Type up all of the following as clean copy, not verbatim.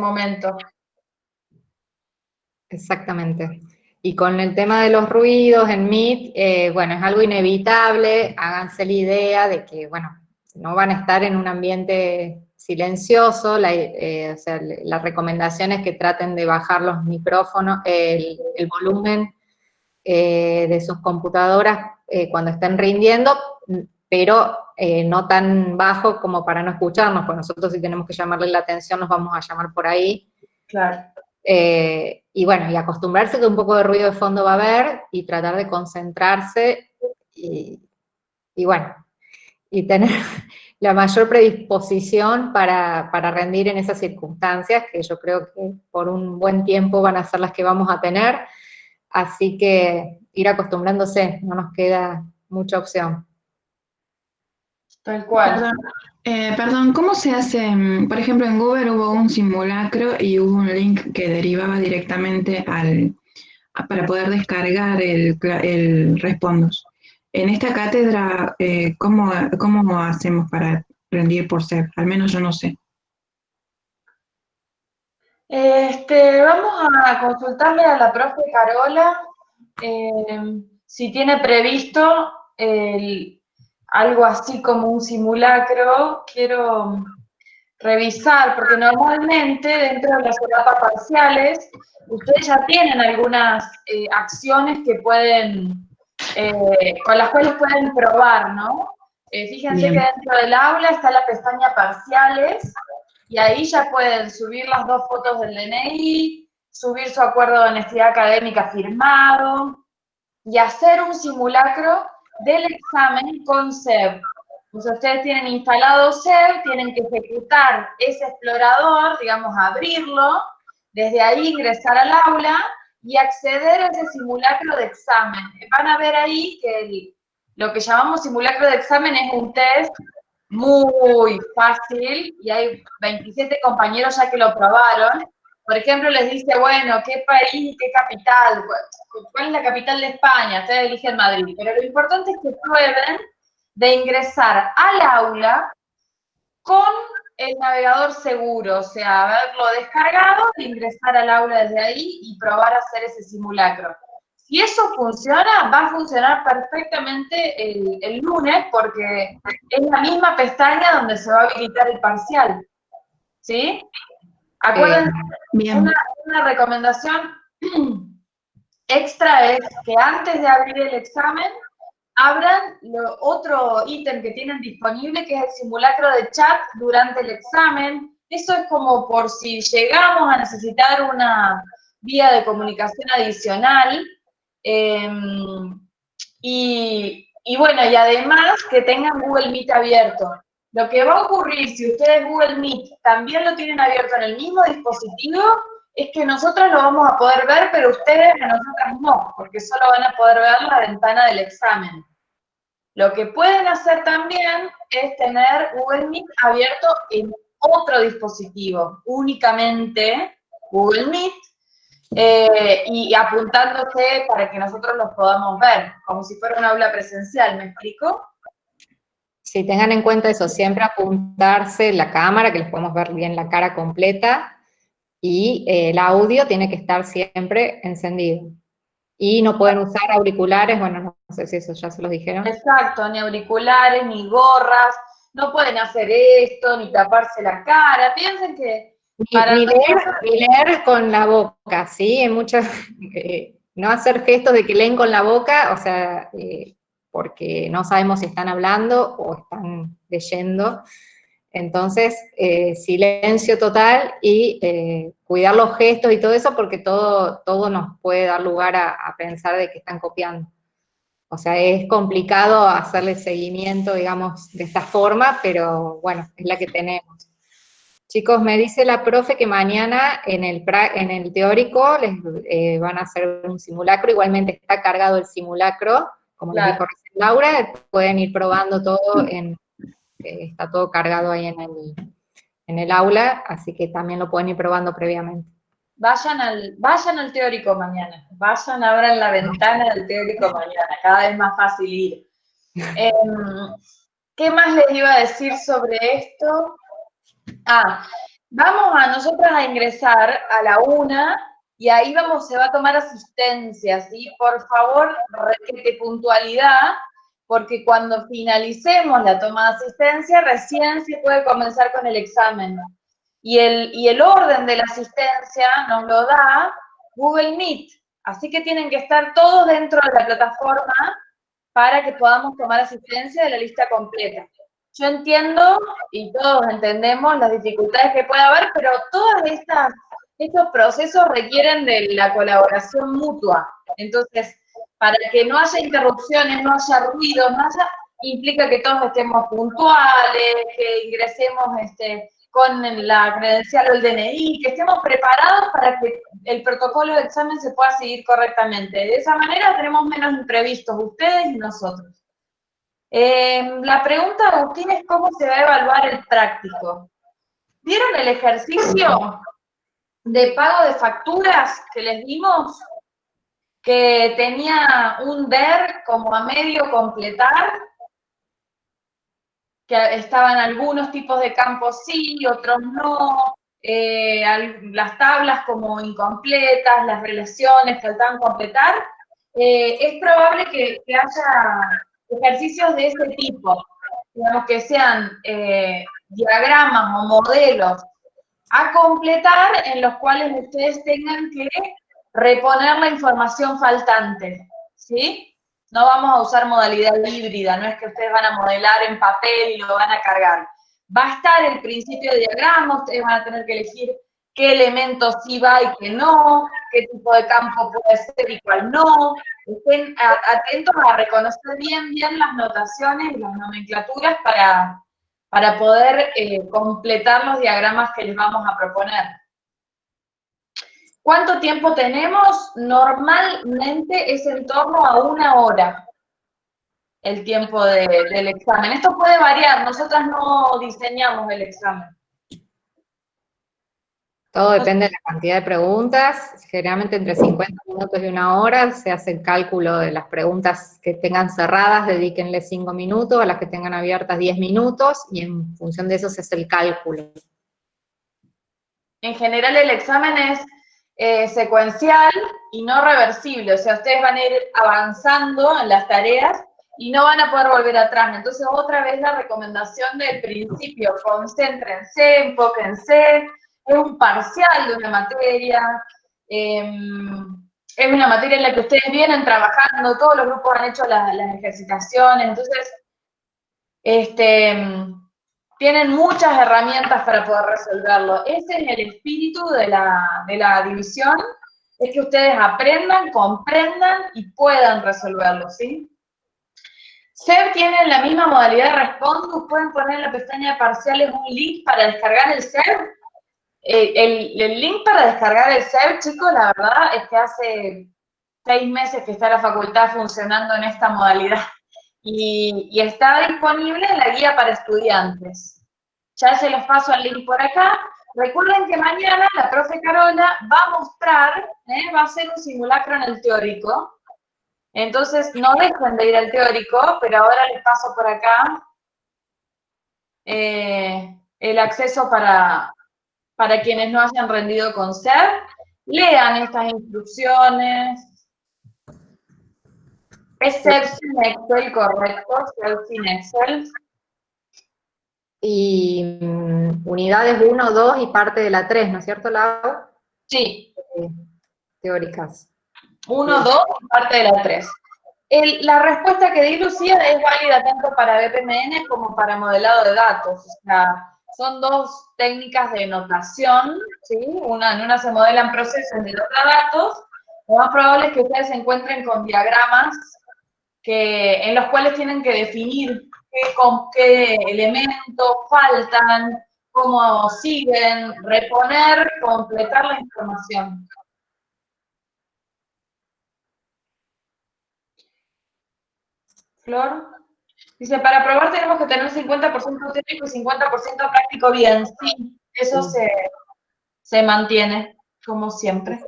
momento. Exactamente. Y con el tema de los ruidos en Meet, bueno, es algo inevitable, háganse la idea de que, bueno, no van a estar en un ambiente silencioso, o sea, la recomendación es que traten de bajar los micrófonos, el volumen de sus computadoras cuando estén rindiendo, pero no tan bajo como para no escucharnos, pues nosotros si tenemos que llamarle la atención nos vamos a llamar por ahí. Claro. Y bueno, y acostumbrarse que un poco de ruido de fondo va a haber y tratar de concentrarse y bueno, y tener la mayor predisposición para rendir en esas circunstancias, que yo creo que por un buen tiempo van a ser las que vamos a tener, así que ir acostumbrándose, no nos queda mucha opción. Tal cual. Perdón, ¿cómo se hace? Por ejemplo, en Google hubo un simulacro y hubo un link que derivaba directamente para poder descargar el Respondos. En esta cátedra, ¿cómo hacemos para rendir por SEP? Al menos yo no sé. Vamos a consultarle a la profe Carola si tiene previsto algo así como un simulacro. Quiero revisar, porque normalmente dentro de las etapas parciales, ustedes ya tienen algunas acciones que pueden, con las cuales pueden probar, ¿no? Fíjense que dentro del aula está la pestaña parciales, y ahí ya pueden subir las 2 fotos del DNI, subir su acuerdo de honestidad académica firmado, y hacer un simulacro del examen con SEB. Pues ustedes tienen instalado SEB, tienen que ejecutar ese explorador, digamos, abrirlo, desde ahí ingresar al aula y acceder a ese simulacro de examen. Van a ver ahí que lo que llamamos simulacro de examen es un test muy fácil y hay 27 compañeros ya que lo probaron. Por ejemplo, les dice, bueno, ¿qué país, qué capital? ¿Cuál es la capital de España? Ustedes eligen Madrid. Pero lo importante es que prueben de ingresar al aula con el navegador seguro, o sea, haberlo descargado, ingresar al aula desde ahí y probar a hacer ese simulacro. Si eso funciona, va a funcionar perfectamente el lunes, porque es la misma pestaña donde se va a habilitar el parcial. ¿Sí? Acuérdense, una recomendación extra es que antes de abrir el examen, abran otro ítem que tienen disponible, que es el simulacro de chat durante el examen. Eso es como por si llegamos a necesitar una vía de comunicación adicional. Y bueno, y además que tengan Google Meet abierto. Lo que va a ocurrir si ustedes Google Meet también lo tienen abierto en el mismo dispositivo, es que nosotros lo vamos a poder ver, pero ustedes a nosotras no, porque solo van a poder ver la ventana del examen. Lo que pueden hacer también es tener Google Meet abierto en otro dispositivo, únicamente Google Meet, y apuntándose para que nosotros los podamos ver, como si fuera una aula presencial, ¿me explico? Sí, tengan en cuenta eso, siempre apuntarse la cámara, que les podemos ver bien la cara completa, y el audio tiene que estar siempre encendido. Y no pueden usar auriculares, bueno, no sé si eso ya se los dijeron. Exacto, ni auriculares, ni gorras, no pueden hacer esto, ni taparse la cara, piensen que... Ni leer con la boca, ¿sí? En muchas, no hacer gestos de que leen con la boca, o sea, porque no sabemos si están hablando o están leyendo. Entonces, silencio total y cuidar los gestos y todo eso, porque todo nos puede dar lugar a pensar de que están copiando. O sea, es complicado hacerle seguimiento, digamos, de esta forma, pero bueno, es la que tenemos. Chicos, me dice la profe que mañana en el teórico les van a hacer un simulacro, igualmente está cargado el simulacro, como les dijo recién Laura, pueden ir probando todo, está todo cargado ahí en el aula, así que también lo pueden ir probando previamente. Vayan al teórico mañana, vayan, abran la ventana del teórico mañana, cada vez más fácil ir. ¿Qué más les iba a decir sobre esto? Vamos a nosotras a ingresar a la 1 y ahí se va a tomar asistencia, ¿sí? Por favor, requete puntualidad, porque cuando finalicemos la toma de asistencia, recién se puede comenzar con el examen. Y el orden de la asistencia nos lo da Google Meet, así que tienen que estar todos dentro de la plataforma para que podamos tomar asistencia de la lista completa. Yo entiendo y todos entendemos las dificultades que puede haber, pero todos estos procesos requieren de la colaboración mutua. Entonces, para que no haya interrupciones, no haya ruidos, implica que todos estemos puntuales, que ingresemos con la credencial o el DNI, que estemos preparados para que el protocolo de examen se pueda seguir correctamente. De esa manera tenemos menos imprevistos, ustedes y nosotros. La pregunta, Agustín, es cómo se va a evaluar el práctico. ¿Vieron el ejercicio de pago de facturas que les dimos? Que tenía un DER como a medio completar, que estaban algunos tipos de campos sí, otros no, las tablas como incompletas, las relaciones faltaban completar. Es probable que haya ejercicios de ese tipo, digamos que sean diagramas o modelos a completar en los cuales ustedes tengan que reponer la información faltante, ¿sí? No vamos a usar modalidad híbrida, no es que ustedes van a modelar en papel y lo van a cargar. Va a estar el principio de diagrama, ustedes van a tener que elegir qué elementos sí va y qué no, qué tipo de campo puede ser y cuál no. Estén atentos a reconocer bien las notaciones y las nomenclaturas para poder completar los diagramas que les vamos a proponer. ¿Cuánto tiempo tenemos? Normalmente es en torno a 1 hora el tiempo del examen. Esto puede variar, nosotras no diseñamos el examen. Todo depende de la cantidad de preguntas, generalmente entre 50 minutos y 1 hora se hace el cálculo de las preguntas que tengan cerradas, dedíquenle 5 minutos, a las que tengan abiertas 10 minutos, y en función de eso se hace el cálculo. En general el examen es secuencial y no reversible, o sea, ustedes van a ir avanzando en las tareas y no van a poder volver atrás. Entonces, otra vez la recomendación del principio, concéntrense, enfóquense, es un parcial de una materia, es una materia en la que ustedes vienen trabajando, todos los grupos han hecho las ejercitaciones, entonces, tienen muchas herramientas para poder resolverlo. Ese es el espíritu de la división, es que ustedes aprendan, comprendan y puedan resolverlo, ¿sí? SEB tiene la misma modalidad de Respondus, pueden poner en la pestaña de parciales un link para descargar el SEB. El link para descargar el SEB, chicos, la verdad es que hace 6 meses que está la facultad funcionando en esta modalidad. Y está disponible en la guía para estudiantes. Ya se los paso el link por acá. Recuerden que mañana la profe Carola va a mostrar, va a hacer un simulacro en el teórico. Entonces, no dejen de ir al teórico, pero ahora les paso por acá el acceso para quienes no hayan rendido con SEB. Lean estas instrucciones. Es SEB sin Excel, correcto, SEB sin Excel. Y unidades 1, 2 y parte de la 3, ¿no es cierto, Lau? Sí. Teóricas. 1, 2 y parte de la 3. La respuesta que di, Lucía, es válida tanto para BPMN como para modelado de datos. O sea, son dos técnicas de notación, ¿sí? En una se modelan procesos y en otra datos. Lo más probable es que ustedes se encuentren con diagramas en los cuales tienen que definir qué elementos faltan, cómo siguen, reponer, completar la información. Flor. Dice, para probar tenemos que tener 50% teórico y 50% práctico. Bien, sí, eso se mantiene, como siempre.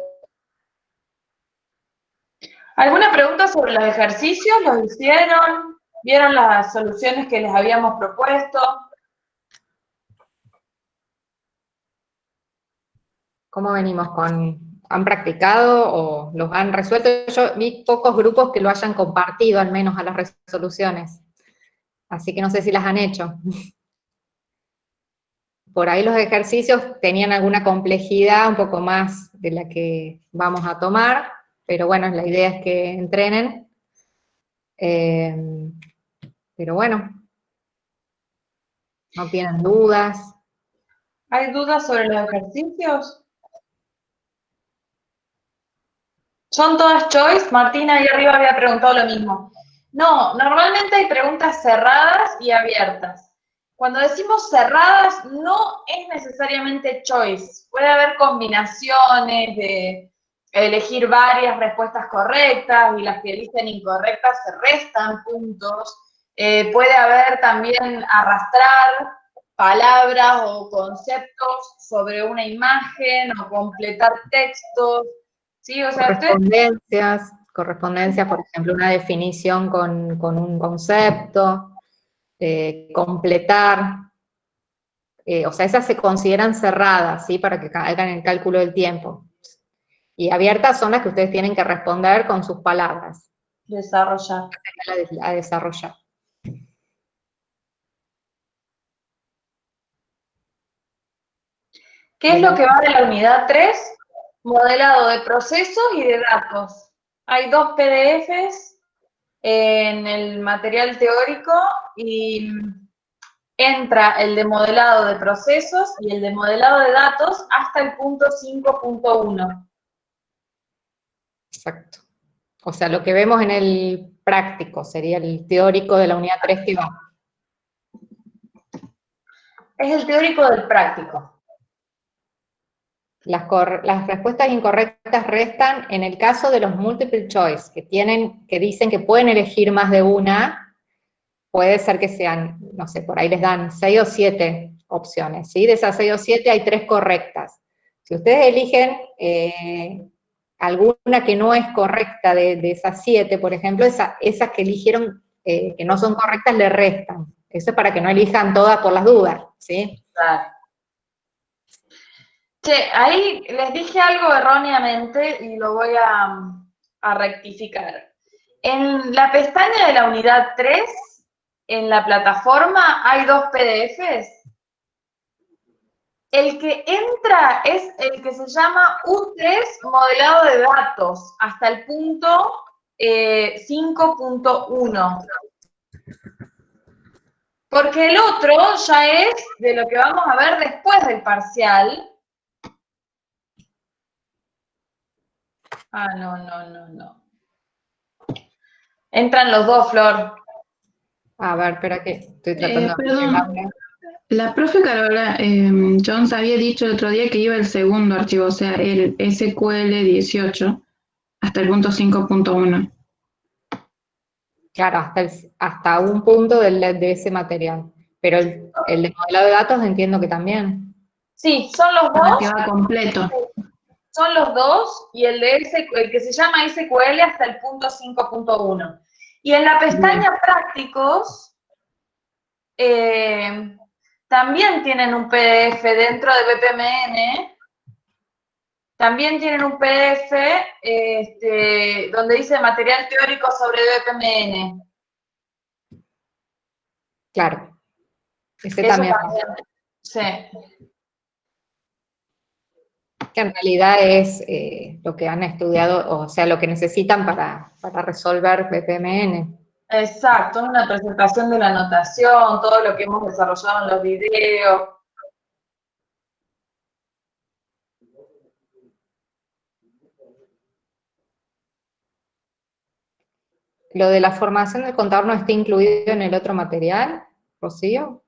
¿Alguna pregunta sobre los ejercicios? ¿Los hicieron? ¿Vieron las soluciones que les habíamos propuesto? ¿Cómo venimos han practicado o los han resuelto? Yo vi pocos grupos que lo hayan compartido, al menos a las resoluciones. Así que no sé si las han hecho. Por ahí los ejercicios tenían alguna complejidad un poco más de la que vamos a tomar, pero bueno, la idea es que entrenen. Pero bueno, no tienen dudas. ¿Hay dudas sobre los ejercicios? ¿Son todas choice? Martina ahí arriba había preguntado lo mismo. No, normalmente hay preguntas cerradas y abiertas. Cuando decimos cerradas, no es necesariamente choice. Puede haber combinaciones de elegir varias respuestas correctas y las que eligen incorrectas se restan puntos. Puede haber también arrastrar palabras o conceptos sobre una imagen o completar textos. Sí, o sea, Correspondencias, por ejemplo, una definición con un concepto, completar, o sea, esas se consideran cerradas, ¿sí? Para que hagan el cálculo del tiempo. Y abiertas son las que ustedes tienen que responder con sus palabras. desarrollar. A desarrollar. ¿Qué es lo que va de la unidad 3? Modelado de procesos y de datos. Hay 2 PDFs en el material teórico y entra el de modelado de procesos y el de modelado de datos hasta el punto 5.1. Exacto. O sea, lo que vemos en el práctico sería el teórico de la unidad 3 que va. Es el teórico del práctico. Las respuestas incorrectas restan en el caso de los multiple choice, que dicen que pueden elegir más de una, puede ser que sean, no sé, por ahí les dan 6 o 7 opciones, ¿sí? De esas 6 o 7 hay 3 correctas. Si ustedes eligen alguna que no es correcta de esas 7, por ejemplo, esas que eligieron que no son correctas le restan. Eso es para que no elijan todas por las dudas, ¿sí? Claro. Che, ahí les dije algo erróneamente y lo voy a rectificar. En la pestaña de la unidad 3, en la plataforma, hay 2 PDFs. El que entra es el que se llama U3 modelado de datos, hasta el punto 5.1. Porque el otro ya es de lo que vamos a ver después del parcial. Ah, no. Entran los dos, Flor. A ver, espera que estoy tratando de... Perdón, la profe Carola Jones había dicho el otro día que iba el segundo archivo, o sea, el SQL 18, hasta el punto 5.1. Claro, hasta un punto de ese material. Pero el de modelado de datos entiendo que también. Sí, son los Que dos. va completo. Son los dos y el que se llama SQL hasta el punto 5.1. Y en la pestaña prácticos también tienen un PDF dentro de BPMN. También tienen un PDF donde dice material teórico sobre BPMN. Claro. Ese Eso también. Sí. Que en realidad es lo que han estudiado, o sea, lo que necesitan para resolver BPMN. Exacto, una presentación de la notación, todo lo que hemos desarrollado en los videos. ¿Lo de la formación del contador no está incluido en el otro material, Rocío?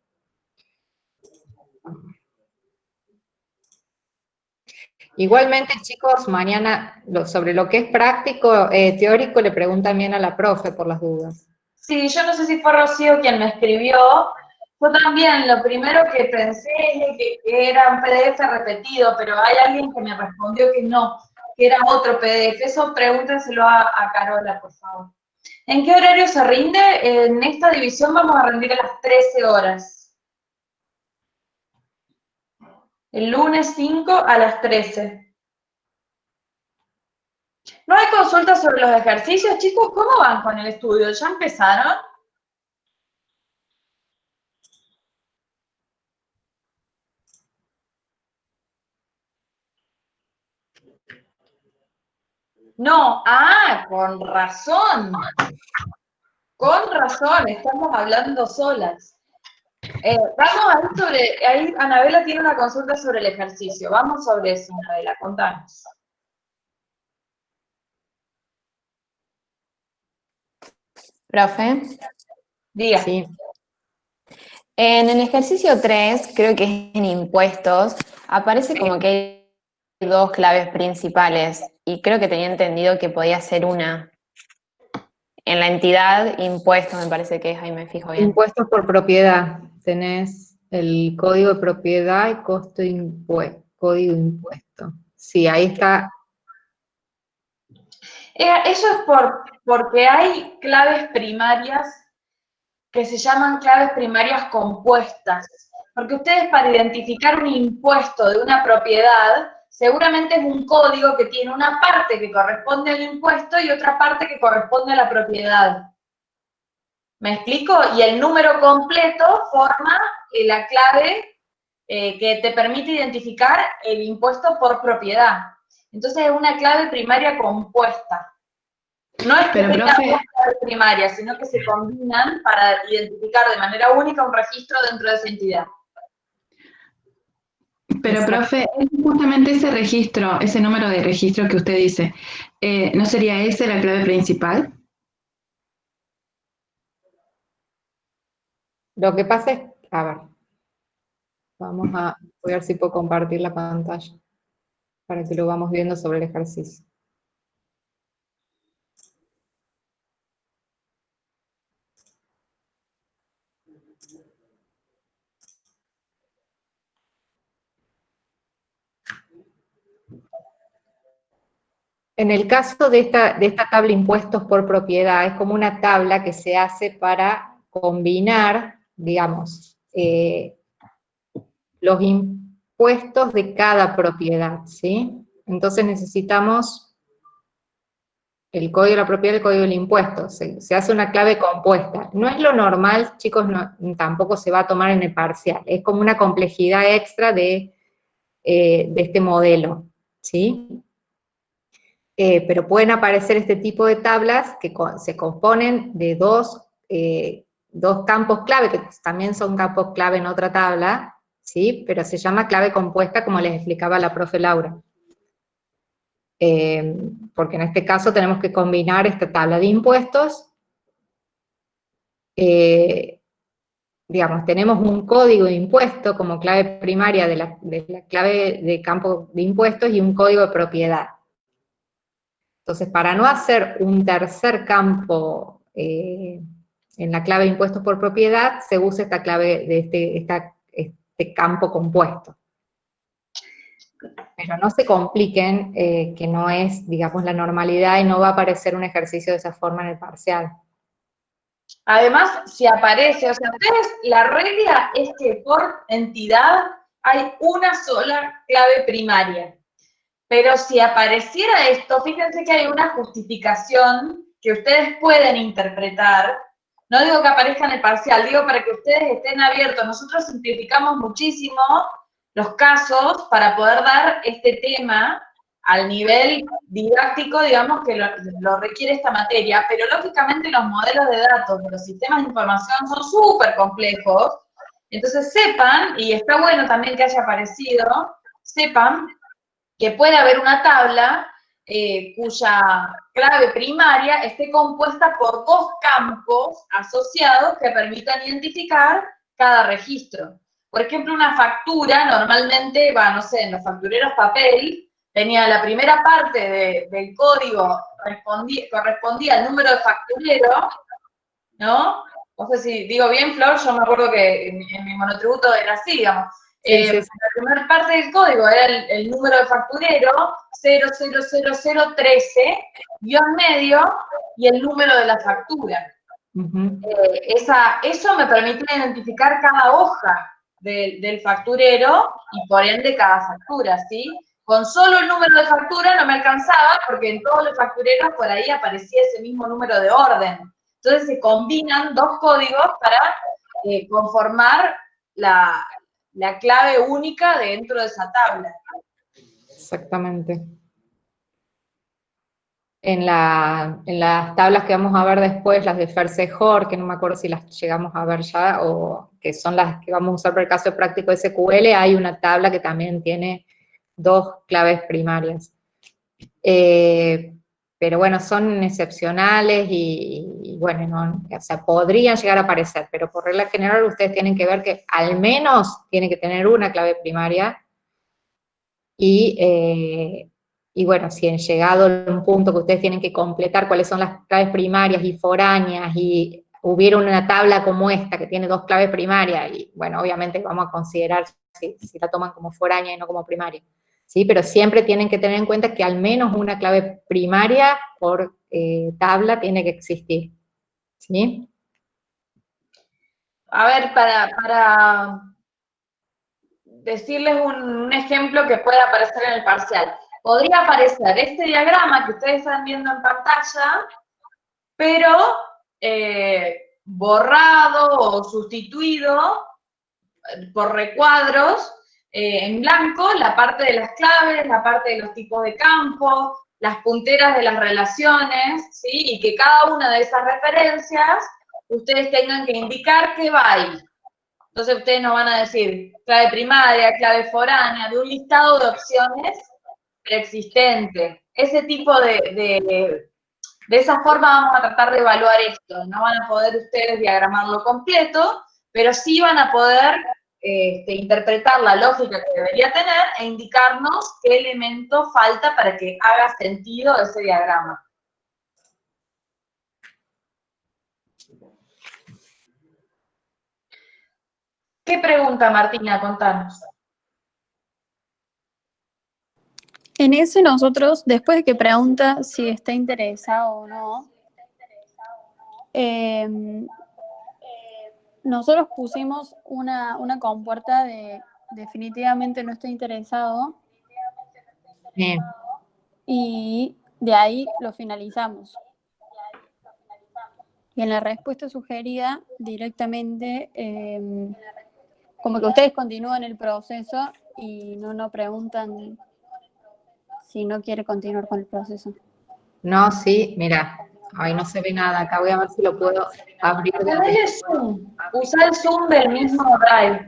Igualmente, chicos, mañana sobre lo que es práctico, teórico, le preguntan bien a la profe por las dudas. Sí, yo no sé si fue Rocío quien me escribió. Yo también, lo primero que pensé es que era un PDF repetido, pero hay alguien que me respondió que no, que era otro PDF. Eso pregúntenselo a Carola, por favor. ¿En qué horario se rinde? En esta división vamos a rendir a las 13 horas. El lunes 5 a las 13. ¿No hay consultas sobre los ejercicios, chicos? ¿Cómo van con el estudio? ¿Ya empezaron? No, con razón. Con razón, estamos hablando solas. Vamos a ir sobre, ahí Anabela tiene una consulta sobre el ejercicio. Vamos sobre eso, Anabela, contanos. Profe, Diga. Sí. en el ejercicio 3, creo que es en impuestos, aparece como que hay dos claves principales y creo que tenía entendido que podía ser una. En la entidad, impuestos, me parece que es, ahí me fijo bien. Impuestos por propiedad. Tenés el código de propiedad y costo de impuesto. Código de impuesto. Sí, ahí está. Eso es porque hay claves primarias que se llaman claves primarias compuestas. Porque ustedes para identificar un impuesto de una propiedad, seguramente es un código que tiene una parte que corresponde al impuesto y otra parte que corresponde a la propiedad. ¿Me explico? Y el número completo forma la clave que te permite identificar el impuesto por propiedad. Entonces es una clave primaria compuesta. No es que tenga dos claves primarias, sino que se combinan para identificar de manera única un registro dentro de esa entidad. Pero, profe, es justamente ese registro, ese número de registro que usted dice, ¿no sería esa la clave principal? Lo que pasa es, a ver, voy a ver si puedo compartir la pantalla para que lo vamos viendo sobre el ejercicio. En el caso de esta tabla impuestos por propiedad, es como una tabla que se hace para combinar, digamos, los impuestos de cada propiedad, ¿sí? Entonces necesitamos el código de la propiedad y el código del impuesto. Se hace una clave compuesta. No es lo normal, chicos, tampoco se va a tomar en el parcial. Es como una complejidad extra de este modelo, ¿sí? Pero pueden aparecer este tipo de tablas que se componen de dos campos clave, que también son campos clave en otra tabla, ¿sí? Pero se llama clave compuesta, como les explicaba la profe Laura. Porque en este caso tenemos que combinar esta tabla de impuestos. Digamos, tenemos un código de impuesto como clave primaria de la clave de campo de impuestos y un código de propiedad. Entonces, para no hacer un tercer campo en la clave de impuestos por propiedad, se usa esta clave de este campo compuesto. Pero no se compliquen, que no es, digamos, la normalidad y no va a aparecer un ejercicio de esa forma en el parcial. Además, si aparece, o sea, ustedes, la regla es que por entidad hay una sola clave primaria. Pero si apareciera esto, fíjense que hay una justificación que ustedes pueden interpretar. No digo que aparezca en el parcial, digo para que ustedes estén abiertos. Nosotros simplificamos muchísimo los casos para poder dar este tema al nivel didáctico, digamos, que lo requiere esta materia, pero lógicamente los modelos de datos de los sistemas de información son súper complejos. Entonces sepan, y está bueno también que haya aparecido, sepan que puede haber una tabla cuya clave primaria esté compuesta por dos campos asociados que permitan identificar cada registro. Por ejemplo, una factura normalmente, no sé, en los factureros papel, tenía la primera parte del código correspondía al número de facturero, ¿no? No sé si digo bien, Flor, yo me acuerdo que en mi monotributo era así, digamos. Sí. La primera parte del código era el número de facturero, 000013, guión medio, y el número de la factura. Eso me permite identificar cada hoja. del facturero y por ende cada factura, ¿sí? Con solo el número de factura no me alcanzaba porque en todos los factureros por ahí aparecía ese mismo número de orden. Entonces se combinan dos códigos para conformar la clave única dentro de esa tabla. Exactamente. En las tablas que vamos a ver después, las de Fersejor, que no me acuerdo si las llegamos a ver ya, o que son las que vamos a usar para el caso práctico de SQL, hay una tabla que también tiene 2 claves primarias. Pero bueno, son excepcionales y bueno, no, o sea, podrían llegar a aparecer, pero por regla general ustedes tienen que ver que al menos tiene que tener una clave primaria y bueno, si han llegado a un punto que ustedes tienen que completar cuáles son las claves primarias y foráneas y hubiera una tabla como esta que tiene 2 claves primarias y bueno, obviamente vamos a considerar si la toman como foránea y no como primaria. ¿Sí? Pero siempre tienen que tener en cuenta que al menos una clave primaria por tabla tiene que existir. ¿Sí? A ver, para decirles un ejemplo que puede aparecer en el parcial. Podría aparecer este diagrama que ustedes están viendo en pantalla, pero borrado o sustituido por recuadros en blanco, la parte de las claves, la parte de los tipos de campo, las punteras de las relaciones, ¿sí? Y que cada una de esas referencias ustedes tengan que indicar qué va ahí. Entonces ustedes nos van a decir clave primaria, clave foránea, de un listado de opciones preexistente. Ese tipo de esa forma vamos a tratar de evaluar esto. No van a poder ustedes diagramarlo completo, pero sí van a poder interpretar la lógica que debería tener e indicarnos qué elemento falta para que haga sentido ese diagrama. ¿Qué pregunta, Martina? Contanos. En ese nosotros, después de que pregunta si está interesado o no, nosotros pusimos una compuerta de definitivamente no estoy interesado Bien. y de ahí lo finalizamos. Y en la respuesta sugerida directamente, como que ustedes continúan el proceso y no preguntan si no quiere continuar con el proceso. No, sí, mira, ahí no se ve nada, acá voy a ver si lo puedo abrir. Dale Zoom. Usa el Zoom del mismo Drive.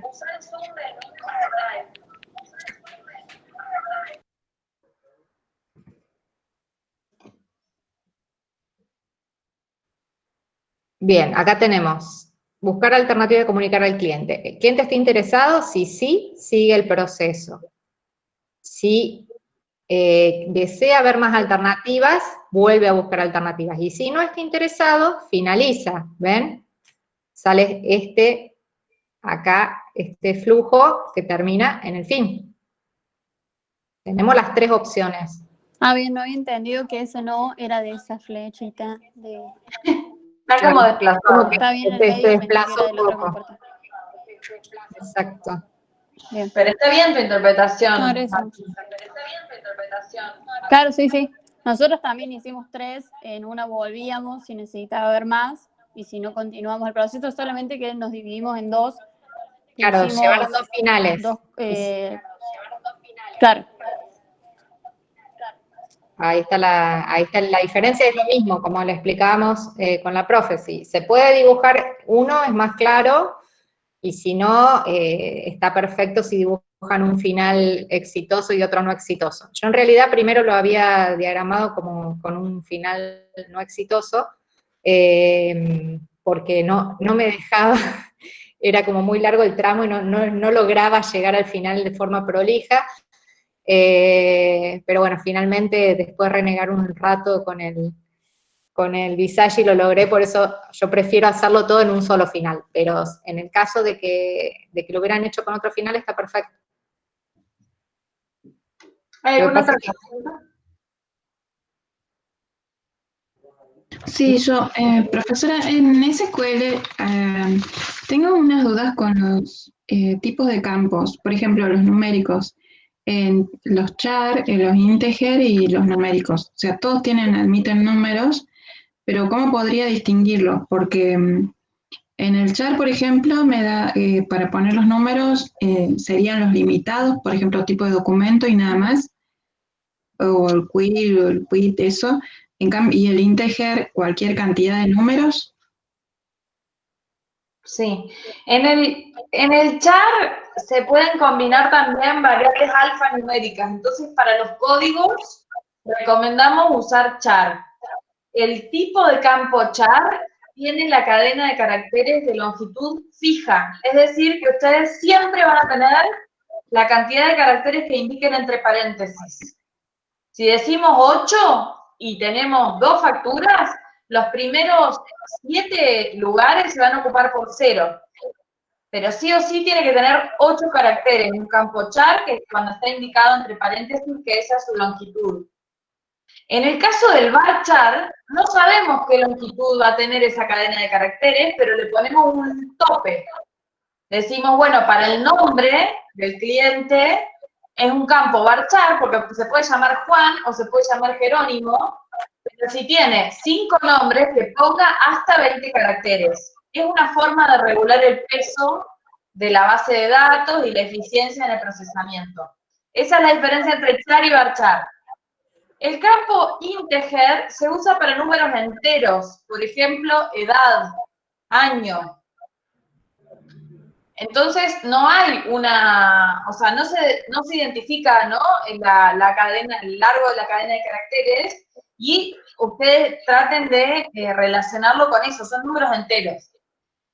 Bien, acá tenemos buscar alternativa de comunicar al cliente. ¿El cliente está interesado? Si sí, sigue el proceso. Si desea ver más alternativas, vuelve a buscar alternativas. Y si no está interesado, finaliza. ¿Ven? Sale acá, este flujo que termina en el fin. Tenemos las 3 opciones. Ah, bien, no había entendido que ese no era de esa flechita de... Está como desplazado. Como que Está bien, el se medio pensé que desplazó era del un otro poco. compuerta. Exacto. Bien. Pero está bien tu interpretación. No, agradecemos. Claro, sí, sí. Nosotros también hicimos 3, en una volvíamos si necesitaba ver más, y si no continuamos el proceso, solamente que nos dividimos en 2. Claro, llevaron 2 finales. Claro. Ahí está la diferencia, es lo mismo, como le explicábamos con la profe. Si se puede dibujar uno, es más claro, y si no, está perfecto si dibujan un final exitoso y otro no exitoso. Yo en realidad primero lo había diagramado como con un final no exitoso, porque no me dejaba, era como muy largo el tramo y no lograba llegar al final de forma prolija. Pero bueno, finalmente después de renegar un rato con el Visage lo logré, por eso yo prefiero hacerlo todo en un solo final, pero en el caso de que lo hubieran hecho con otro final está perfecto. ¿Hay alguna otra pregunta? Sí, profesora, en SQL tengo unas dudas con los tipos de campos, por ejemplo, los numéricos, en los char, en los integer y los numéricos. O sea, todos admiten números, pero ¿cómo podría distinguirlos? Porque en el char, por ejemplo, me da, para poner los números, serían los limitados, por ejemplo, tipo de documento y nada más, o el query o el quit, eso. En cambio, y el integer, cualquier cantidad de números. Sí. En el char se pueden combinar también variables alfanuméricas. Entonces, para los códigos, recomendamos usar char. El tipo de campo char tiene la cadena de caracteres de longitud fija. Es decir, que ustedes siempre van a tener la cantidad de caracteres que indiquen entre paréntesis. Si decimos 8 y tenemos 2 facturas, los primeros 7 lugares se van a ocupar por 0. Pero sí o sí tiene que tener 8 caracteres en un campo char, que es cuando está indicado entre paréntesis que esa es su longitud. En el caso del varchar, no sabemos qué longitud va a tener esa cadena de caracteres, pero le ponemos un tope. Decimos, bueno, para el nombre del cliente es un campo varchar, porque se puede llamar Juan o se puede llamar Jerónimo, pero si tiene 5 nombres, que ponga hasta 20 caracteres. Es una forma de regular el peso de la base de datos y la eficiencia en el procesamiento. Esa es la diferencia entre char y varchar. El campo integer se usa para números enteros, por ejemplo, edad, año. Entonces, no hay una, o sea, no se identifica, ¿no?, la cadena, el largo de la cadena de caracteres, y ustedes traten de relacionarlo con eso, son números enteros.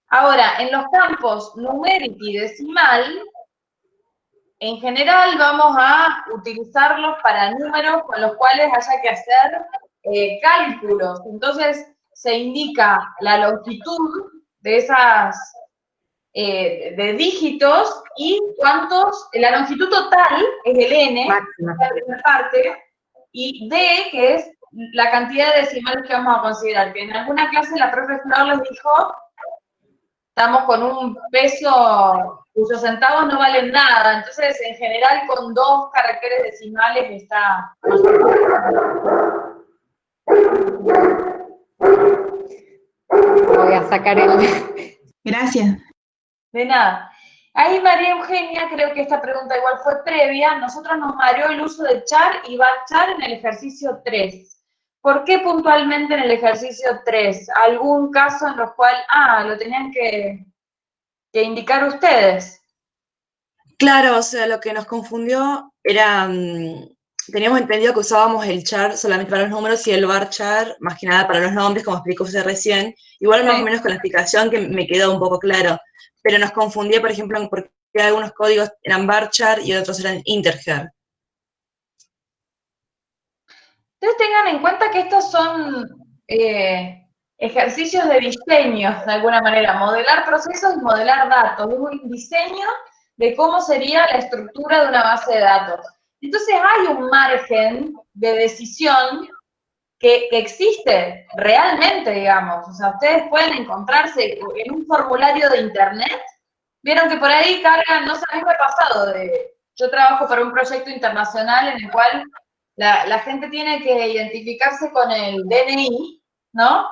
Ahora, en los campos numérico y decimal, en general vamos a utilizarlos para números con los cuales haya que hacer cálculos. Entonces, se indica la longitud de esas de dígitos y cuántos, la longitud total es el n, Máxima. la primera parte, y d, que es la cantidad de decimales que vamos a considerar, que en alguna clase la profe Flor les dijo, estamos con un peso cuyos centavos no valen nada, entonces en general con 2 caracteres decimales está... Voy a sacar el... Gracias. De nada. Ahí María Eugenia, creo que esta pregunta igual fue previa, nosotros nos mareó el uso de char y varchar en el ejercicio 3. ¿Por qué puntualmente en el ejercicio 3? ¿Algún caso en los cual, lo tenían que indicar ustedes? Claro, o sea, lo que nos confundió era, teníamos entendido que usábamos el char solamente para los números y el varchar más que nada para los nombres, como explicó usted recién. Igual más o menos con la explicación que me quedó un poco claro, pero nos confundía, por ejemplo, en por qué algunos códigos eran varchar y otros eran integer. Entonces tengan en cuenta que estos son ejercicios de diseño, de alguna manera, modelar procesos y modelar datos. Es un diseño de cómo sería la estructura de una base de datos. Entonces hay un margen de decisión que existe realmente, digamos. O sea, ustedes pueden encontrarse en un formulario de internet, vieron que por ahí cargan, no sé, a mí me ha pasado, yo trabajo para un proyecto internacional en el cual la gente tiene que identificarse con el DNI, ¿no?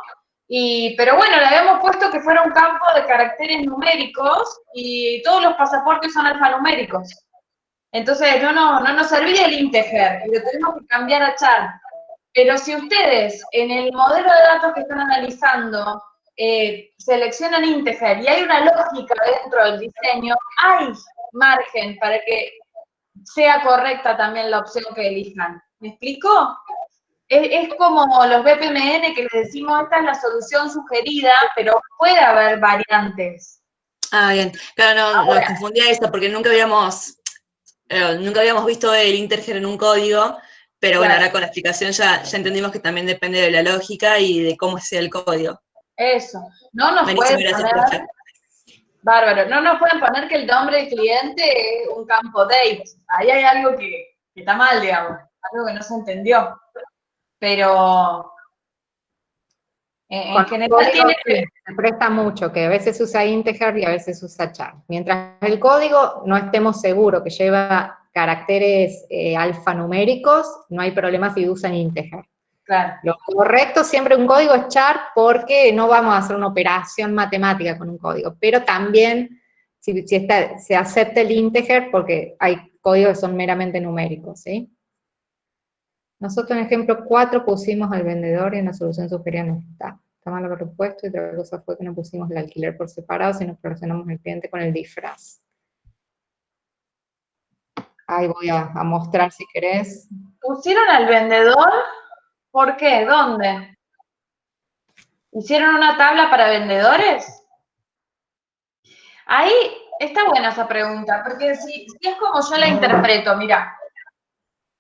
Pero bueno, le habíamos puesto que fuera un campo de caracteres numéricos y todos los pasaportes son alfanuméricos. Entonces no nos servía el integer y lo tuvimos que cambiar a char. Pero si ustedes en el modelo de datos que están analizando seleccionan integer y hay una lógica dentro del diseño, hay margen para que sea correcta también la opción que elijan. ¿Me explico? Es como los BPMN que les decimos, esta es la solución sugerida, pero puede haber variantes. Ah, bien. Claro, nos confundía esto porque nunca habíamos visto el integer en un código, pero bueno, ahora con la explicación ya entendimos que también depende de la lógica y de cómo sea el código. Eso. No nos pueden poner... Bárbaro. No nos pueden poner que el nombre del cliente es un campo date. Ahí hay algo que está mal, digamos. Algo que no se entendió. Pero En Con general código tiene sí, se presta mucho, que a veces usa integer y a veces usa char. Mientras el código no estemos seguros que lleva caracteres alfanuméricos, no hay problema si usan integer. claro. Lo correcto siempre un código es char porque no vamos a hacer una operación matemática con un código, pero también se acepta el integer porque hay códigos que son meramente numéricos, ¿sí? Nosotros en ejemplo 4 pusimos al vendedor y en la solución superior no está. Está mal lo propuesto y otra cosa fue que no pusimos el alquiler por separado, sino que relacionamos el cliente con el disfraz. Ahí voy a mostrar si querés. ¿Pusieron al vendedor? ¿Por qué? ¿Dónde? ¿Hicieron una tabla para vendedores? Ahí está buena esa pregunta, porque si es como yo la interpreto, mira,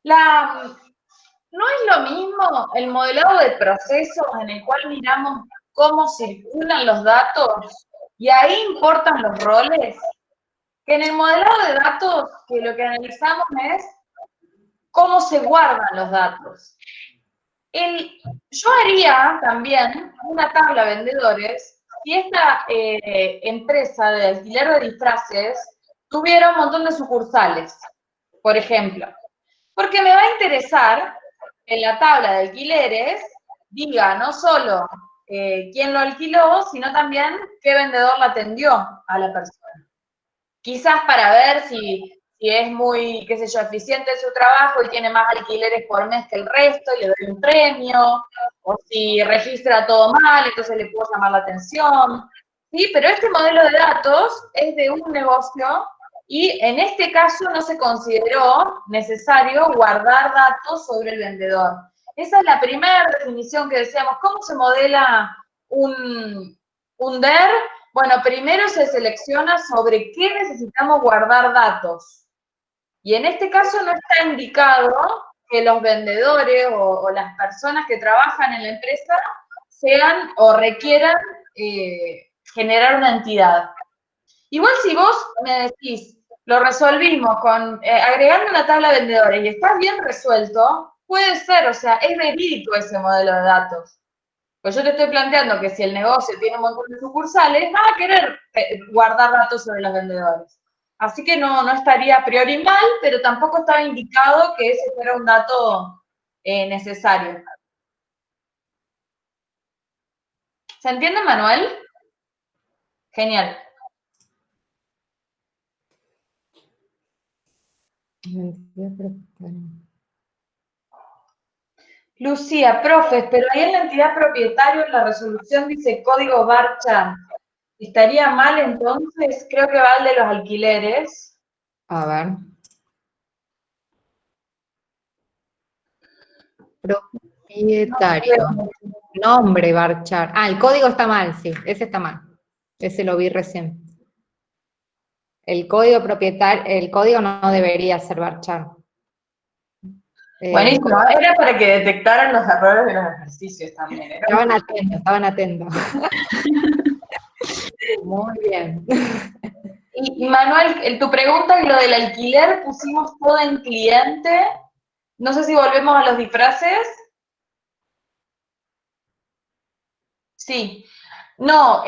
no es lo mismo el modelado de procesos en el cual miramos cómo circulan los datos y ahí importan los roles, que en el modelado de datos que lo que analizamos es cómo se guardan los datos. Yo haría también una tabla de vendedores si esta empresa de alquiler de disfraces tuviera un montón de sucursales, por ejemplo. Porque me va a interesar en la tabla de alquileres diga no solo quién lo alquiló, sino también qué vendedor la atendió a la persona. Quizás para ver si es muy, qué sé yo, eficiente en su trabajo y tiene más alquileres por mes que el resto y le doy un premio, o si registra todo mal, entonces le puedo llamar la atención. ¿Sí? Pero este modelo de datos es de un negocio y en este caso no se consideró necesario guardar datos sobre el vendedor. Esa es la primera definición que decíamos. ¿Cómo se modela un DER? Bueno, primero se selecciona sobre qué necesitamos guardar datos. Y en este caso no está indicado que los vendedores o las personas que trabajan en la empresa sean o requieran generar una entidad. Igual si vos me decís, lo resolvimos con agregando una tabla de vendedores y está bien resuelto, puede ser, o sea, es verídico ese modelo de datos. Pues yo te estoy planteando que si el negocio tiene un montón de sucursales, va a querer guardar datos sobre los vendedores. Así que no estaría a priori mal, pero tampoco estaba indicado que ese fuera un dato necesario. ¿Se entiende, Manuel? Genial. Lucía, profes, pero ahí en la entidad propietaria en la resolución dice código varchar. ¿Estaría mal entonces? Creo que va el de los alquileres. A ver. Propietario. Nombre varchar. Ah, el código está mal, sí, ese está mal. Ese lo vi recién. El código propietario, el código no debería ser varchar. Buenísimo, era para que detectaran los errores de los ejercicios también. Estaban atentos. Muy bien. Y Manuel, tu pregunta, lo del alquiler, pusimos todo en cliente. No sé si volvemos a los disfraces. Sí. No,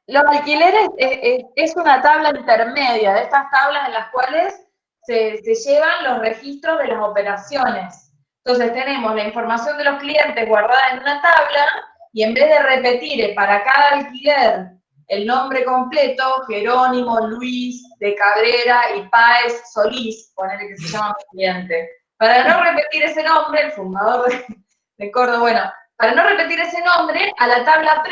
los alquileres es una tabla intermedia, de estas tablas en las cuales se llevan los registros de las operaciones. Entonces tenemos la información de los clientes guardada en una tabla y en vez de repetir para cada alquiler el nombre completo, Jerónimo, Luis, de Cabrera y Páez Solís, ponele que se llama mi cliente. Para no repetir ese nombre, el fundador de Córdoba, bueno, para no repetir ese nombre, a la tabla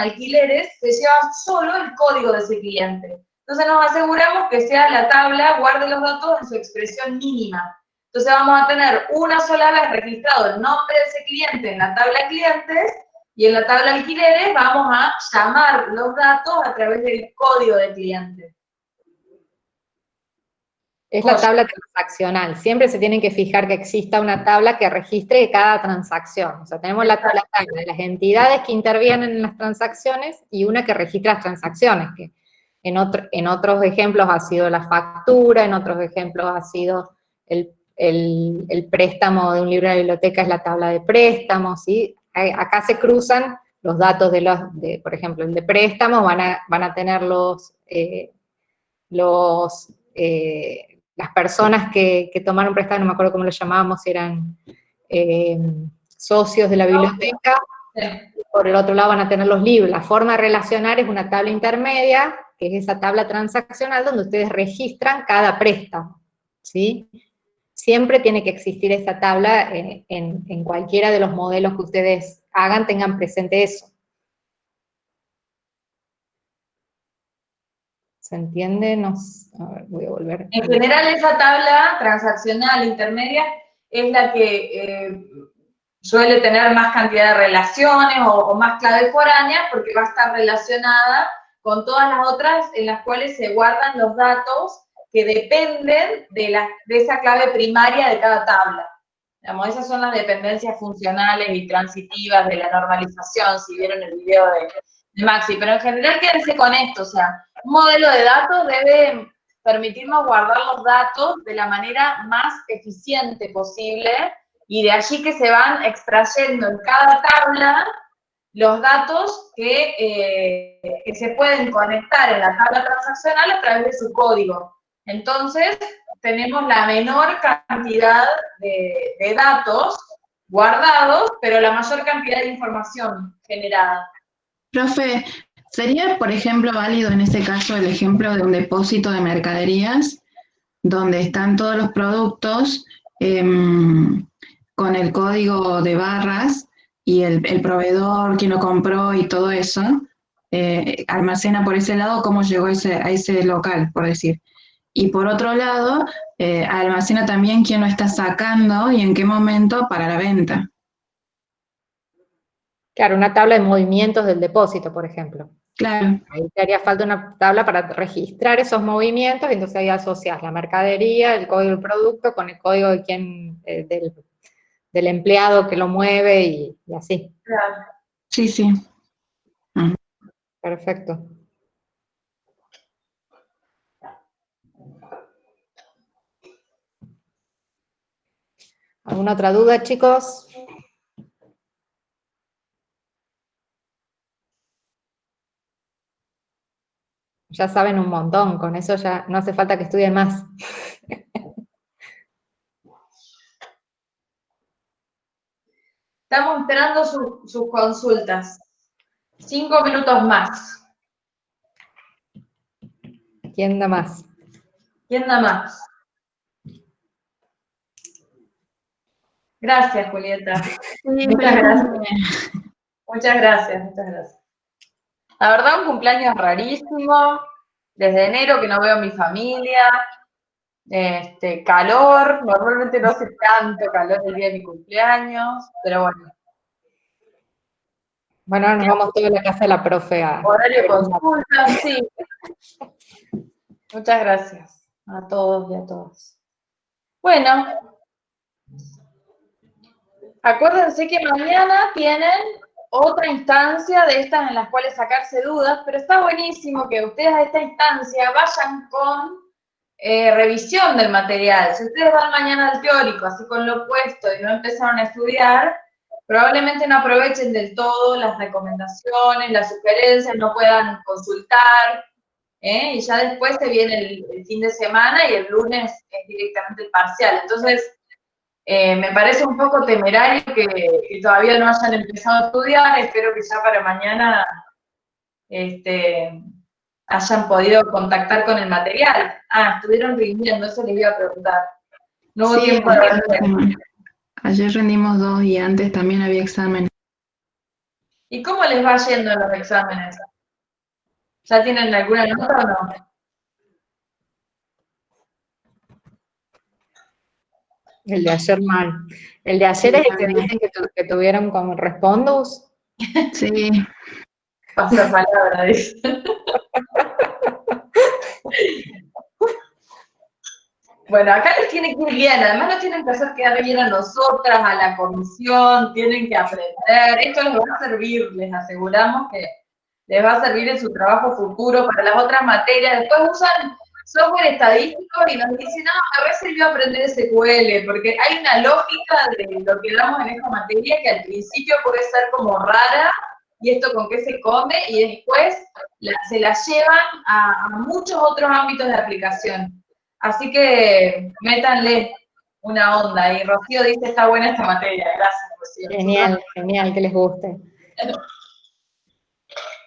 alquileres, se lleva solo el código de ese cliente. Entonces nos aseguramos que sea la tabla, guarde los datos en su expresión mínima. Entonces vamos a tener una sola vez registrado el nombre de ese cliente en la tabla clientes y en la tabla alquileres vamos a llamar los datos a través del código de cliente. Es la tabla transaccional. Siempre se tienen que fijar que exista una tabla que registre cada transacción. O sea, tenemos la tabla de las entidades que intervienen en las transacciones y una que registra las transacciones, que en otros ejemplos ha sido la factura, en otros ejemplos ha sido el préstamo de un libro de la biblioteca, es la tabla de préstamos, ¿sí? acá se cruzan los datos por ejemplo, el de préstamo, van a tener las personas que tomaron préstamo, no me acuerdo cómo lo llamábamos, eran socios de la biblioteca. Por el otro lado van a tener los libros. La forma de relacionar es una tabla intermedia, que es esa tabla transaccional donde ustedes registran cada préstamo, ¿sí? Siempre tiene que existir esa tabla en cualquiera de los modelos que ustedes hagan, tengan presente eso. ¿Se entiende? A ver, voy a volver. En general, esa tabla transaccional intermedia es la que suele tener más cantidad de relaciones o más claves foráneas, porque va a estar relacionada con todas las otras en las cuales se guardan los datos que dependen de esa clave primaria de cada tabla. Digamos, esas son las dependencias funcionales y transitivas de la normalización, si vieron el video de Maxi, pero en general quédense con esto, o sea, un modelo de datos debe permitirnos guardar los datos de la manera más eficiente posible, y de allí que se van extrayendo en cada tabla los datos que se pueden conectar en la tabla transaccional a través de su código. Entonces, tenemos la menor cantidad de datos guardados, pero la mayor cantidad de información generada. Profe, ¿sería, por ejemplo, válido en ese caso el ejemplo de un depósito de mercaderías donde están todos los productos con el código de barras y el proveedor, quien lo compró y todo eso, almacena por ese lado cómo llegó a ese local, por decir? Y por otro lado, almacena también quién lo está sacando y en qué momento para la venta. Claro, una tabla de movimientos del depósito, por ejemplo. Claro. Ahí te haría falta una tabla para registrar esos movimientos, y entonces ahí asocias la mercadería, el código del producto, con el código de del empleado que lo mueve y así. Claro. Sí, sí. Perfecto. ¿Alguna otra duda, chicos? Ya saben un montón, con eso ya no hace falta que estudien más. Estamos esperando sus consultas. 5 minutos más. ¿Quién da más? ¿Quién da más? Gracias, Julieta. Muchas gracias. Muchas gracias, muchas gracias. La verdad, un cumpleaños rarísimo. Desde enero que no veo a mi familia. Calor. Normalmente no hace tanto calor el día de mi cumpleaños, pero bueno. Bueno, ahora nos vamos todos a la casa de la profe a... Horario de consulta, sí. Muchas gracias a todos y a todas. Bueno, acuérdense que mañana tienen otra instancia de estas en las cuales sacarse dudas, pero está buenísimo que ustedes a esta instancia vayan con revisión del material. Si ustedes van mañana al teórico, así con lo opuesto, y no empezaron a estudiar, probablemente no aprovechen del todo las recomendaciones, las sugerencias, no puedan consultar, y ya después se viene el fin de semana y el lunes es directamente el parcial. Entonces, me parece un poco temerario que todavía no hayan empezado a estudiar. Espero que ya para mañana hayan podido contactar con el material. Estuvieron rindiendo, eso les iba a preguntar. No hubo tiempo de ver. Ayer rendimos 2 y antes también había examen. ¿Y cómo les va yendo en los exámenes? ¿Ya tienen alguna nota o no? El de ayer mal. El de ayer es el que dicen que tuvieron como Respondus. Sí. Pasa palabra, dice. Bueno, acá les tiene que ir bien, además nos tienen que hacer quedar bien a nosotras, a la comisión, tienen que aprender, esto les va a servir, les aseguramos que les va a servir en su trabajo futuro para las otras materias. Después usan software estadístico y nos dice, no, me re sirvió aprender SQL, porque hay una lógica de lo que damos en esta materia que al principio puede ser como rara, y esto con qué se come, y después se la llevan a muchos otros ámbitos de aplicación. Así que métanle una onda, y Rocío dice, está buena esta materia, gracias, Rocío. Genial, genial, que les guste.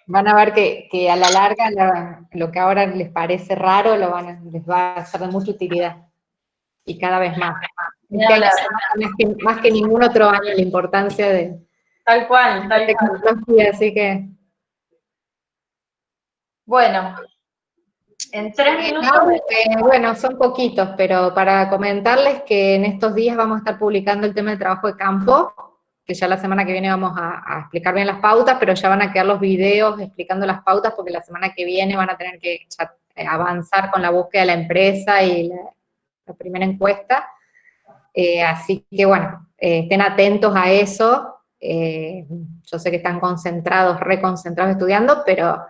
Van a ver que a la larga lo que ahora les parece raro les va a ser de mucha utilidad. Y cada vez más. Este año más que ningún otro año la importancia de Tal cual, la tecnología, así que... Bueno, en 3 minutos... bueno, son poquitos, pero para comentarles que en estos días vamos a estar publicando el tema del trabajo de campo, que ya la semana que viene vamos a explicar bien las pautas, pero ya van a quedar los videos explicando las pautas, porque la semana que viene van a tener que avanzar con la búsqueda de la empresa y la primera encuesta. Así que bueno, estén atentos a eso. Yo sé que están concentrados, reconcentrados estudiando, pero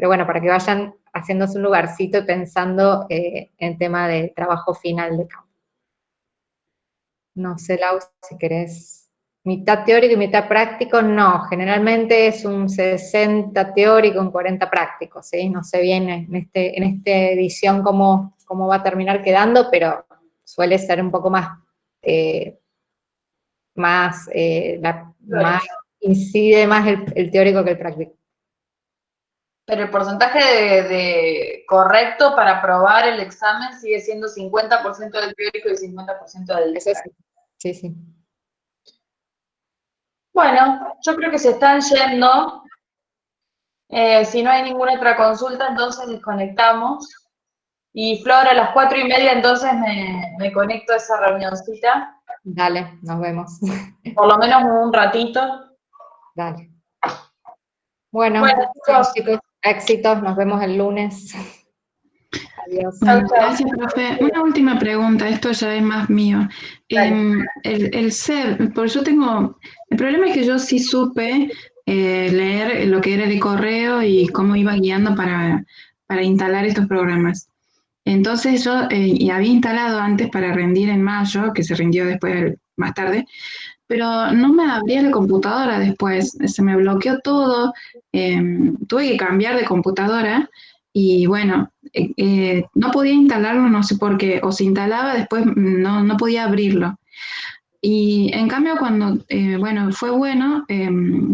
bueno, para que vayan haciéndose un lugarcito y pensando en tema de trabajo final de campo. No sé, Lau, si querés mitad teórico y mitad práctico. No, generalmente es un 60 teórico, un 40 práctico, ¿sí? No sé bien en esta edición cómo va a terminar quedando, pero suele ser un poco más incide más el teórico que el práctico. Pero el porcentaje de correcto para aprobar el examen sigue siendo 50% del teórico y 50% del práctico. Sí, sí. Bueno, yo creo que se están yendo. Si no hay ninguna otra consulta, entonces desconectamos. Y Flor, a las 4:30, entonces me conecto a esa reunioncita. Dale, nos vemos. Por lo menos un ratito. Dale. Bueno, chicos, éxitos, nos vemos el lunes. Adiós. Bueno, gracias, profe. Una última pregunta, esto ya es más mío. El SEB, porque yo tengo, el problema es que yo sí supe leer lo que era el correo y cómo iba guiando para instalar estos programas. Entonces yo y había instalado antes para rendir en mayo, que se rindió después más tarde, pero no me abría la computadora después, se me bloqueó todo, tuve que cambiar de computadora y bueno, no podía instalarlo, no sé por qué, o se instalaba, después no podía abrirlo. Y en cambio cuando, bueno, fue bueno,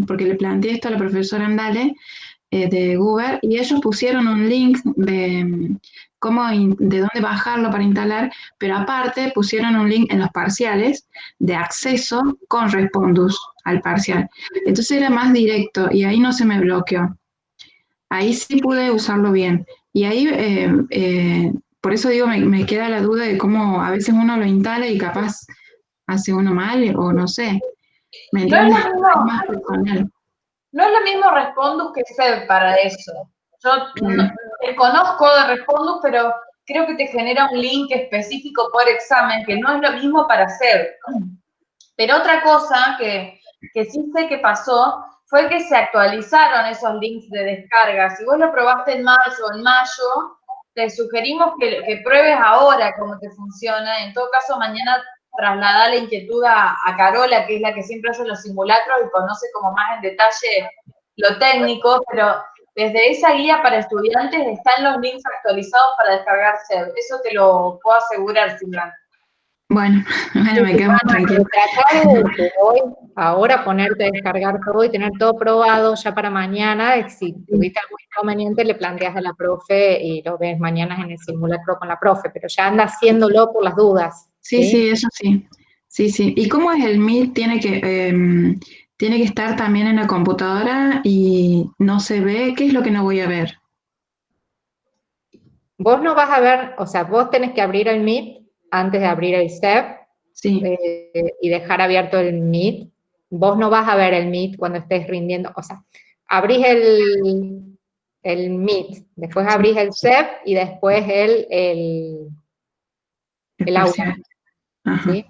porque le planteé esto a la profesora Andale de Google y ellos pusieron un link de de dónde bajarlo para instalar, pero aparte pusieron un link en los parciales de acceso con Respondus al parcial. Entonces era más directo y ahí no se me bloqueó. Ahí sí pude usarlo bien. Y ahí, por eso digo, me queda la duda de cómo a veces uno lo instala y capaz hace uno mal o no sé. ¿Me entiendes? Es más personal. No es lo mismo Respondus que SEB para eso. Yo te conozco de Respondus, pero creo que te genera un link específico por examen, que no es lo mismo para SEB. Pero otra cosa que sí sé que pasó fue que se actualizaron esos links de descarga. Si vos lo probaste en marzo o en mayo, te sugerimos que pruebes ahora cómo te funciona. En todo caso, mañana trasladá la inquietud a Carola, que es la que siempre hace los simulacros y conoce como más en detalle lo técnico, pero desde esa guía para estudiantes están los links actualizados para descargar SEB. Eso te lo puedo asegurar, Silvana. Bueno, me quedo más tranquilo. Tratar de hoy, ahora ponerte a descargar todo y tener todo probado ya para mañana. Si tuviste algún inconveniente, le planteas a la profe y lo ves mañana en el simulacro con la profe, pero ya anda haciéndolo por las dudas. Sí, eso sí. Sí. ¿Y cómo es el Meet? Tiene que estar también en la computadora y no se ve. ¿Qué es lo que no voy a ver? Vos no vas a ver, o sea, vos tenés que abrir el Meet antes de abrir el SEB y dejar abierto el Meet. Vos no vas a ver el Meet cuando estés rindiendo, o sea, abrís el Meet, después abrís el SEB y después el aula. ¿Sí?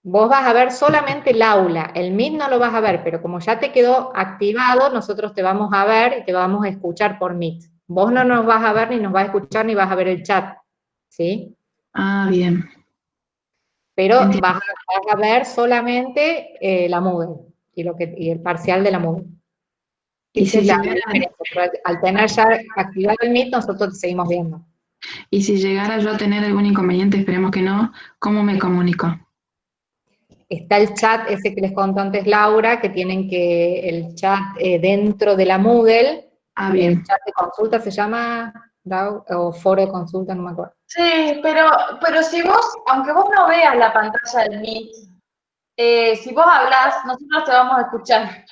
Vos vas a ver solamente el aula, el Meet no lo vas a ver, pero como ya te quedó activado, nosotros te vamos a ver y te vamos a escuchar por Meet. Vos no nos vas a ver, ni nos vas a escuchar, ni vas a ver el chat, ¿sí? Ah, bien. Pero Entiendo. vas a ver solamente la Moodle y el parcial de la Moodle. Y Esa si es la llegara, diferencia. Pero al tener ya activado el Meet, nosotros te seguimos viendo. y si llegara yo a tener algún inconveniente, esperemos que no, ¿cómo me comunico? Está el chat ese que les contó antes Laura, que tienen que, el chat dentro de la Moodle, Ah, el bien. chat de consulta se llama, o foro de consulta, no me acuerdo. Sí, pero si vos, aunque vos no veas la pantalla del Meet, si vos hablás, nosotros te vamos a escuchar,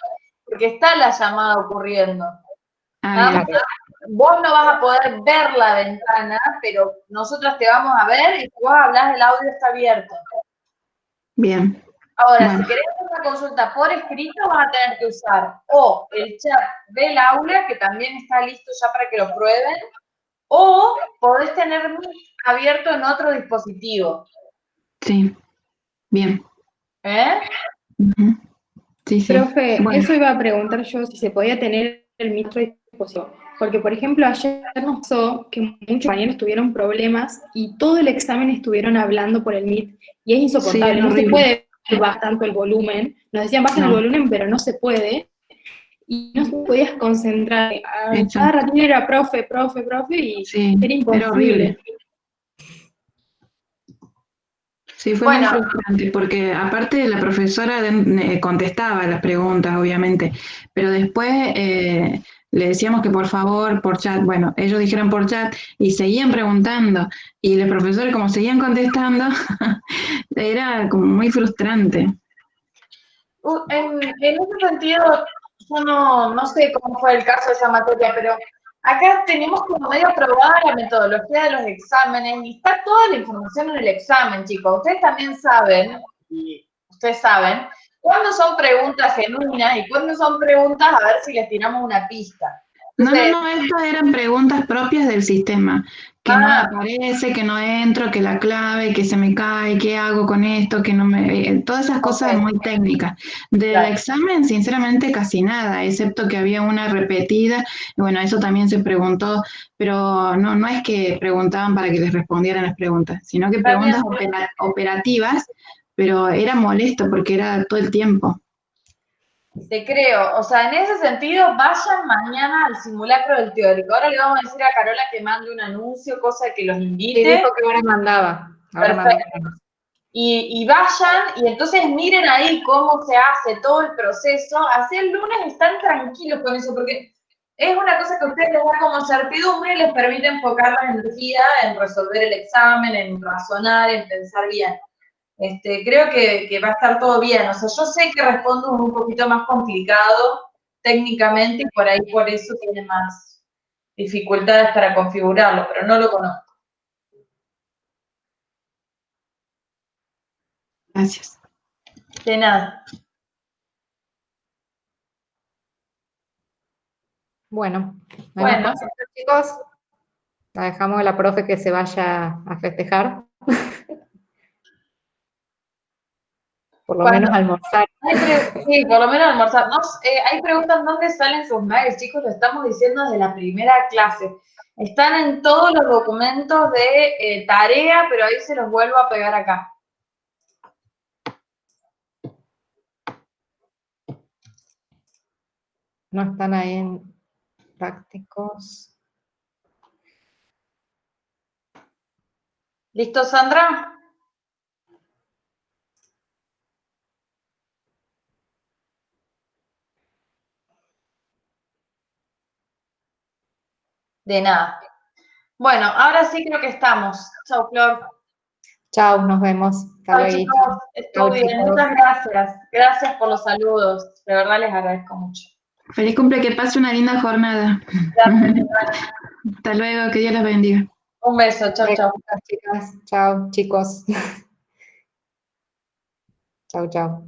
porque está la llamada ocurriendo. Ah, Nada bien. más, vos no vas a poder ver la ventana, pero nosotros te vamos a ver y si vos hablás, el audio está abierto. Bien. Ahora, Bueno, si querés hacer una consulta por escrito, vas a tener que usar o el chat del aula, que también está listo ya para que lo prueben, o podés tener Meet abierto en otro dispositivo. sí. Bien. ¿Eh? Ujú. Sí, sí. Profe, Bueno, eso iba a preguntar yo, si se podía tener el micro dispositivo. Porque, por ejemplo, ayer nos pasó que muchos compañeros tuvieron problemas y todo el examen estuvieron hablando por el Meet y es sí, insoportable. es No se horrible. puede bajar tanto el volumen. Nos decían bajen el No, volumen, pero no se puede. Y no te podías concentrar. Cada exacto. ratito era profe, profe, profe y Sí, era era horrible. imposible. Sí, fue muy Bueno, frustrante porque aparte la profesora contestaba las preguntas, obviamente, pero después le decíamos que por favor, por chat, bueno, ellos dijeron por chat y seguían preguntando y los profesores como seguían contestando, era como muy frustrante. en ese sentido, yo no sé cómo fue el caso de esa materia, pero acá tenemos como medio probada la metodología de los exámenes y está toda la información en el examen, chicos. Ustedes también saben, y ustedes saben, cuándo son preguntas genuinas y cuándo son preguntas a ver si les tiramos una pista. No, no, Entonces, no, estas eran preguntas propias del sistema, que no aparece, que no entro, que la clave, que se me cae, qué hago con esto, que no me... todas esas cosas ok, muy técnicas. Del claro. examen, sinceramente, casi nada, excepto que había una repetida, y bueno, eso también se preguntó, pero no es que preguntaban para que les respondieran las preguntas, sino que Está bien. preguntas operativas, pero era molesto porque era todo el tiempo. Te creo, o sea, en ese sentido, vayan mañana al simulacro del teórico. Ahora le vamos a decir a Carola que mande un anuncio, cosa que los Sí, invite. dijo que ahora mandaba. Ahora mandaba. Perfecto. Y vayan y entonces miren ahí cómo se hace todo el proceso. Así el lunes están tranquilos con eso, porque es una cosa que a ustedes les da como certidumbre y les permite enfocar la energía en resolver el examen, en razonar, en pensar bien. Creo que va a estar todo bien. O sea, yo sé que respondo un poquito más complicado técnicamente y por ahí por eso tiene más dificultades para configurarlo, pero no lo conozco. Gracias. De nada. Bueno, ¿no hay más Bueno, consultas, chicos? La dejamos a la profe que se vaya a festejar. Por lo menos cuando almorzar. sí, por lo menos almorzar. Hay preguntas dónde salen sus mails, chicos, lo estamos diciendo desde la primera clase. Están en todos los documentos de tarea, pero ahí se los vuelvo a pegar acá. No están ahí en prácticos. ¿Listo, Sandra? De nada. Bueno, ahora sí creo que estamos. Chau, Flor. Chao, nos vemos. Hasta Chau, luego. chicos. Chao, Estuvo bien. chicos. Muchas gracias. Gracias por los saludos. De verdad les agradezco mucho. Feliz cumple, que pase una linda jornada. Gracias. Hasta luego, que Dios los bendiga. Un beso. Chau, chau. Chicas, chao, chicos. Chao, chao.